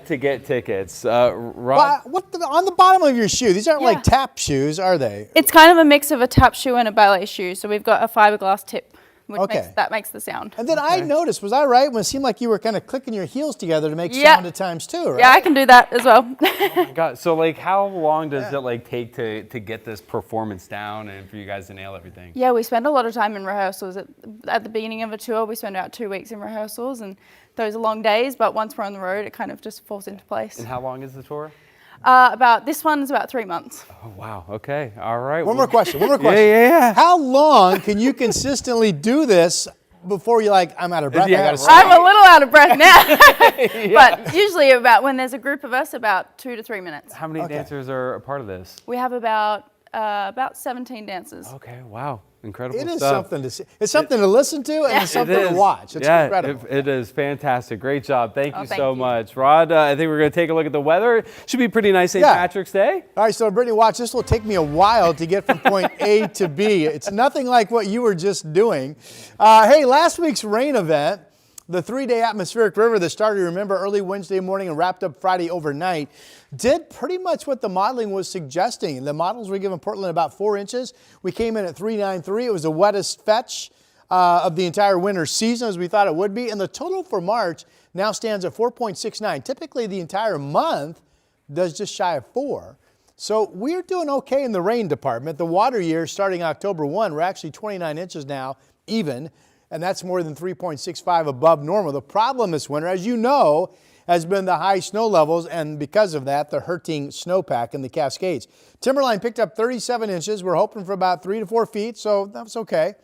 to get tickets. Rod? On the bottom of your shoe, these aren't like tap shoes, are they? It's kind of a mix of a tap shoe and a ballet shoe. So we've got a fiberglass tip, which makes the sound. And then I noticed, was I right, when it seemed like you were kind of clicking your heels together to make sound at times too, right? Yeah, I can do that as well. Oh my God. So like how long does it like take to get this performance down and for you guys to nail everything? Yeah, we spend a lot of time in rehearsals. At the beginning of a tour, we spend about 2 weeks in rehearsals, and those are long days, but once we're on the road, it kind of just falls into place. And how long is the tour? This one's about 3 months. Oh, wow. Okay. All right. One more question. Yeah. How long can you consistently do this before you're like, I'm out of breath? Yeah, I'm a little out of breath now. But usually when there's a group of us, about 2 to 3 minutes. How many dancers are a part of this? We have about 17 dancers. Okay. Wow. Incredible It is stuff. something to see. It's something to listen to and it's something to watch. It's incredible. It is fantastic. Great job. Thank you so much. Rod, I think we're going to take a look at the weather. Should be pretty nice St. Patrick's Day. All right, so Brittany, watch. This will take me a while to get from point A to B. It's nothing like what you were just doing. Hey, last week's rain event, the 3-day atmospheric river that started, remember, early Wednesday morning and wrapped up Friday overnight, did pretty much what the modeling was suggesting. The models were giving Portland about 4 inches. We came in at 393. It was the wettest fetch of the entire winter season, as we thought it would be. And the total for March now stands at 4.69. Typically, the entire month does just shy of 4. So we're doing okay in the rain department. The water year starting October 1, we're actually 29 inches now, even. And that's more than 3.65 above normal. The problem this winter, as you know, has been the high snow levels, and because of that, the hurting snowpack in the Cascades. Timberline picked up 37 inches. We're hoping for about 3 to 4 feet, so that was okay.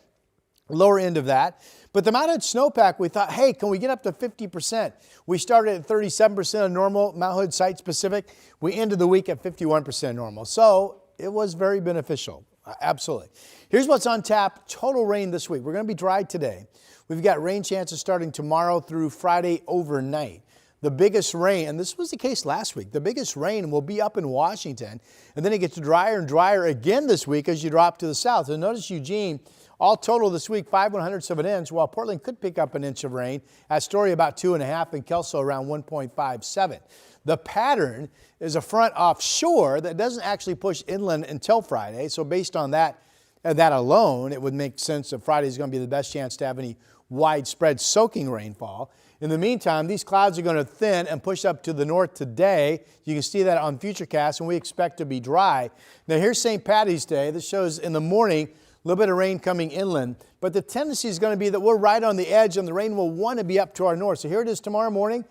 Lower end of that. But the mounted snowpack, we thought, hey, can we get up to 50%? We started at 37% of normal, Mount Hood site specific. We ended the week at 51% normal. So it was very beneficial. Absolutely. Here's what's on tap. Total rain this week. We're going to be dry today. We've got rain chances starting tomorrow through Friday overnight. The biggest rain, and this was the case last week, the biggest rain will be up in Washington. And then it gets drier and drier again this week as you drop to the south. And notice Eugene, all total this week, 5/100ths of an inch, while Portland could pick up an inch of rain. Astoria about 2.5 and Kelso around 1.57. The pattern is a front offshore that doesn't actually push inland until Friday. So based on that alone, it would make sense that Friday is going to be the best chance to have any widespread soaking rainfall. In the meantime, these clouds are going to thin and push up to the north today. You can see that on Futurecast, and we expect to be dry. Now here's St. Paddy's Day. This shows in the morning a little bit of rain coming inland, but the tendency is going to be that we're right on the edge and the rain will want to be up to our north. So here it is tomorrow morning,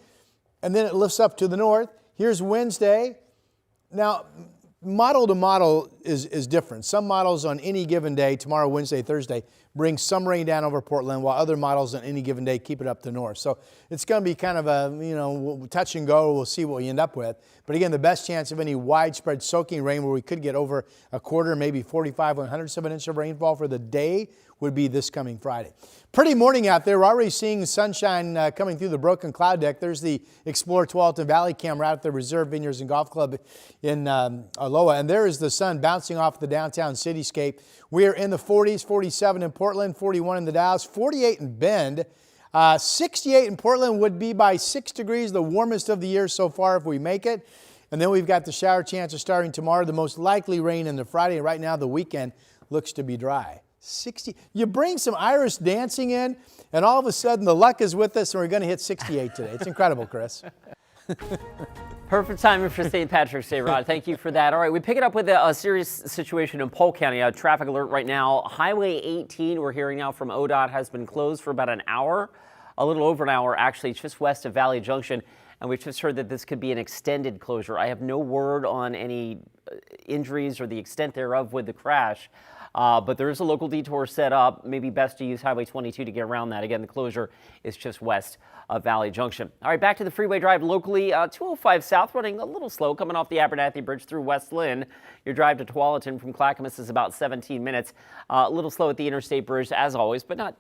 and then it lifts up to the north. Here's Wednesday. Now, model to model is different. Some models on any given day, tomorrow, Wednesday, Thursday, bring some rain down over Portland, while other models on any given day keep it up the north. So it's going to be kind of a, touch and go. We'll see what we end up with. But again, the best chance of any widespread soaking rain where we could get over a quarter, maybe 45 100ths of an inch of rainfall for the day would be this coming Friday. Pretty morning out there. We're already seeing sunshine coming through the broken cloud deck. There's the Explorer Tualatin Valley camera out at the Reserve Vineyards and Golf Club in Aloha. And there is the sun bouncing off the downtown cityscape. We are in the 40s, 47 in Portland, 41 in the Dalles, 48 in Bend. 68 in Portland would be by 6 degrees, the warmest of the year so far if we make it. And then we've got the shower chances starting tomorrow, the most likely rain in the Friday. And right now the weekend looks to be dry. 60. You bring some Irish dancing in, and all of a sudden the luck is with us, and we're going to hit 68 today. It's incredible, Chris. Perfect timing for St. Patrick's Day, Rod. Thank you for that. All right, we pick it up with a serious situation in Polk County. A traffic alert right now. Highway 18, we're hearing now from ODOT, has been closed for about an hour, a little over an hour, actually, just west of Valley Junction. And we've just heard that this could be an extended closure. I have no word on any injuries or the extent thereof with the crash. But there is a local detour set up. Maybe best to use Highway 22 to get around that. Again, the closure is just west of Valley Junction. All right, back to the freeway drive locally. 205 South running a little slow coming off the Abernathy Bridge through West Lynn. Your drive to Tualatin from Clackamas is about 17 minutes. A little slow at the Interstate Bridge as always, but not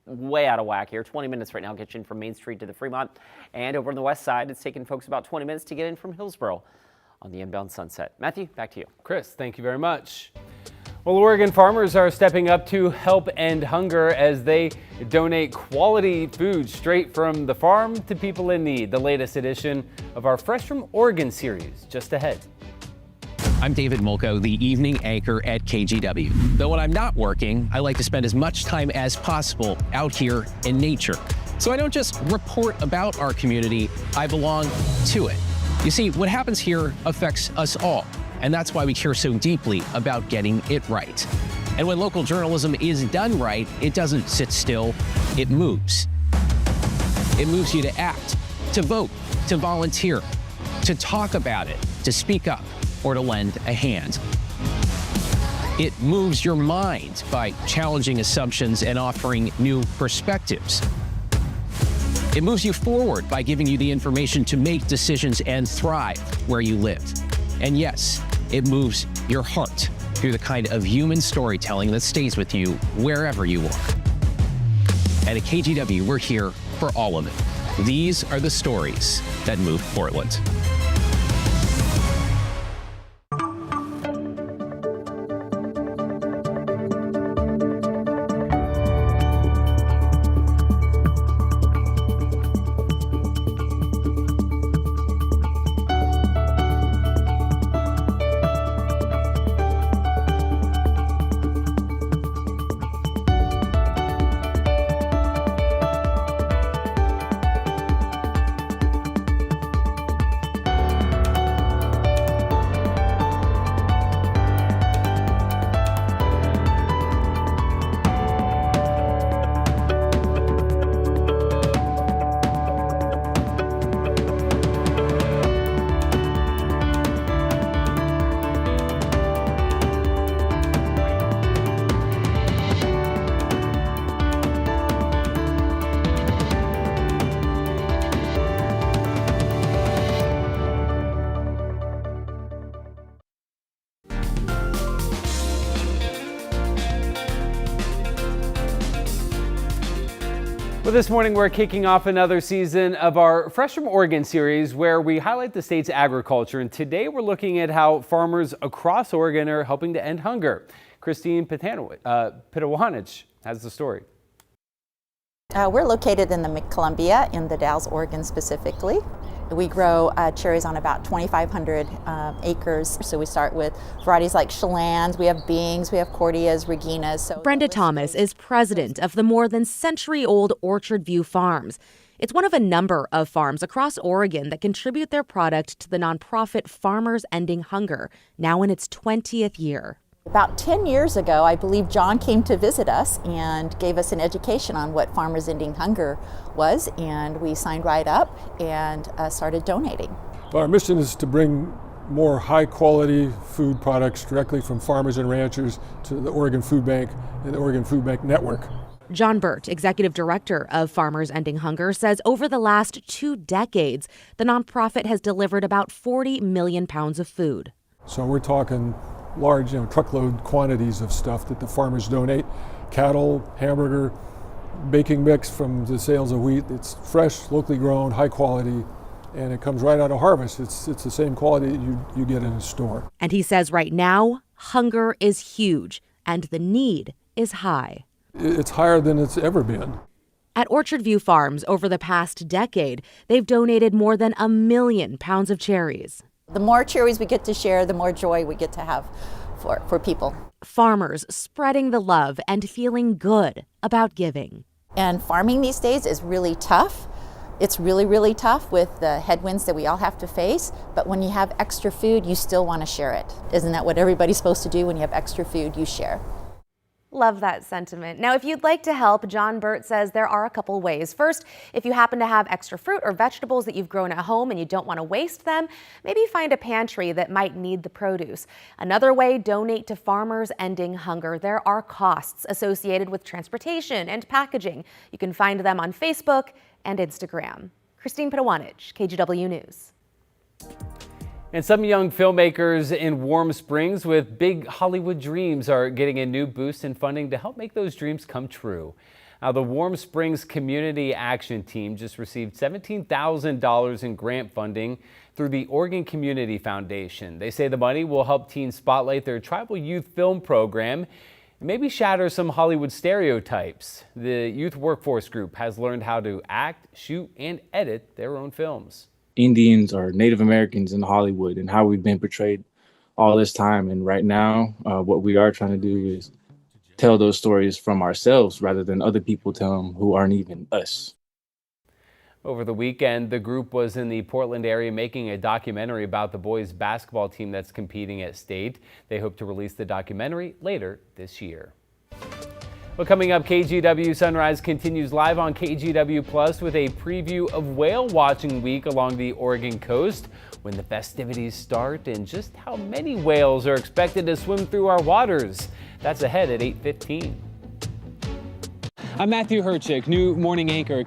way out of whack here. 20 minutes right now gets you in from Main Street to the Fremont. And over on the west side, it's taking folks about 20 minutes to get in from Hillsboro on the inbound Sunset. Matthew, back to you. Chris, thank you very much. Well, Oregon farmers are stepping up to help end hunger as they donate quality food straight from the farm to people in need. The latest edition of our Fresh from Oregon series just ahead. I'm David Mulco, the evening anchor at KGW. Though when I'm not working, I like to spend as much time as possible out here in nature. So I don't just report about our community, I belong to it. You see, what happens here affects us all. And that's why we care so deeply about getting it right. And when local journalism is done right, it doesn't sit still, it moves. It moves you to act, to vote, to volunteer, to talk about it, to speak up, or to lend a hand. It moves your mind by challenging assumptions and offering new perspectives. It moves you forward by giving you the information to make decisions and thrive where you live. And yes, it moves your heart through the kind of human storytelling that stays with you wherever you are. And at KGW, we're here for all of it. These are the stories that move Portland. Well, this morning we're kicking off another season of our Fresh from Oregon series where we highlight the state's agriculture. And today we're looking at how farmers across Oregon are helping to end hunger. Christine Pitawanich has the story. We're located in the Mid-Columbia, in the Dalles, Oregon specifically. We grow cherries on about 2,500 acres. So we start with varieties like Chelands, we have Bings, we have Cordias, Reginas. So Brenda Thomas is president of the more than century-old Orchard View Farms. It's one of a number of farms across Oregon that contribute their product to the nonprofit Farmers Ending Hunger, now in its 20th year. About 10 years ago, I believe John came to visit us and gave us an education on what Farmers Ending Hunger was, and we signed right up and started donating. Our mission is to bring more high-quality food products directly from farmers and ranchers to the Oregon Food Bank and the Oregon Food Bank Network. John Burt, executive director of Farmers Ending Hunger, says over the last 2 decades, the nonprofit has delivered about 40 million pounds of food. So we're talking large, truckload quantities of stuff that the farmers donate. Cattle, hamburger, baking mix from the sales of wheat. It's fresh, locally grown, high quality, and it comes right out of harvest. It's the same quality that you get in a store. And he says right now, hunger is huge and the need is high. It's higher than it's ever been. At Orchard View Farms, over the past decade, they've donated more than 1 million pounds of cherries. The more cherries we get to share, the more joy we get to have for people. Farmers spreading the love and feeling good about giving. And farming these days is really tough. It's really, really tough with the headwinds that we all have to face. But when you have extra food, you still want to share it. Isn't that what everybody's supposed to do? When you have extra food, you share. Love that sentiment. Now, if you'd like to help, John Burt says there are a couple ways. First, if you happen to have extra fruit or vegetables that you've grown at home and you don't want to waste them, maybe find a pantry that might need the produce. Another way, donate to Farmers Ending Hunger. There are costs associated with transportation and packaging. You can find them on Facebook and Instagram. Christine Pitawanich, KGW News. And some young filmmakers in Warm Springs with big Hollywood dreams are getting a new boost in funding to help make those dreams come true. Now, the Warm Springs Community Action Team just received $17,000 in grant funding through the Oregon Community Foundation. They say the money will help teens spotlight their tribal youth film program and maybe shatter some Hollywood stereotypes. The youth workforce group has learned how to act, shoot, and edit their own films. Indians or Native Americans in Hollywood and how we've been portrayed all this time. And right now, what we are trying to do is tell those stories from ourselves rather than other people tell them who aren't even us. Over the weekend, the group was in the Portland area making a documentary about the boys basketball team that's competing at state. They hope to release the documentary later this year. Well, coming up, KGW Sunrise continues live on KGW Plus with a preview of whale watching week along the Oregon coast, when the festivities start and just how many whales are expected to swim through our waters. That's ahead at 8:15. I'm Matthew Herchick, new morning anchor.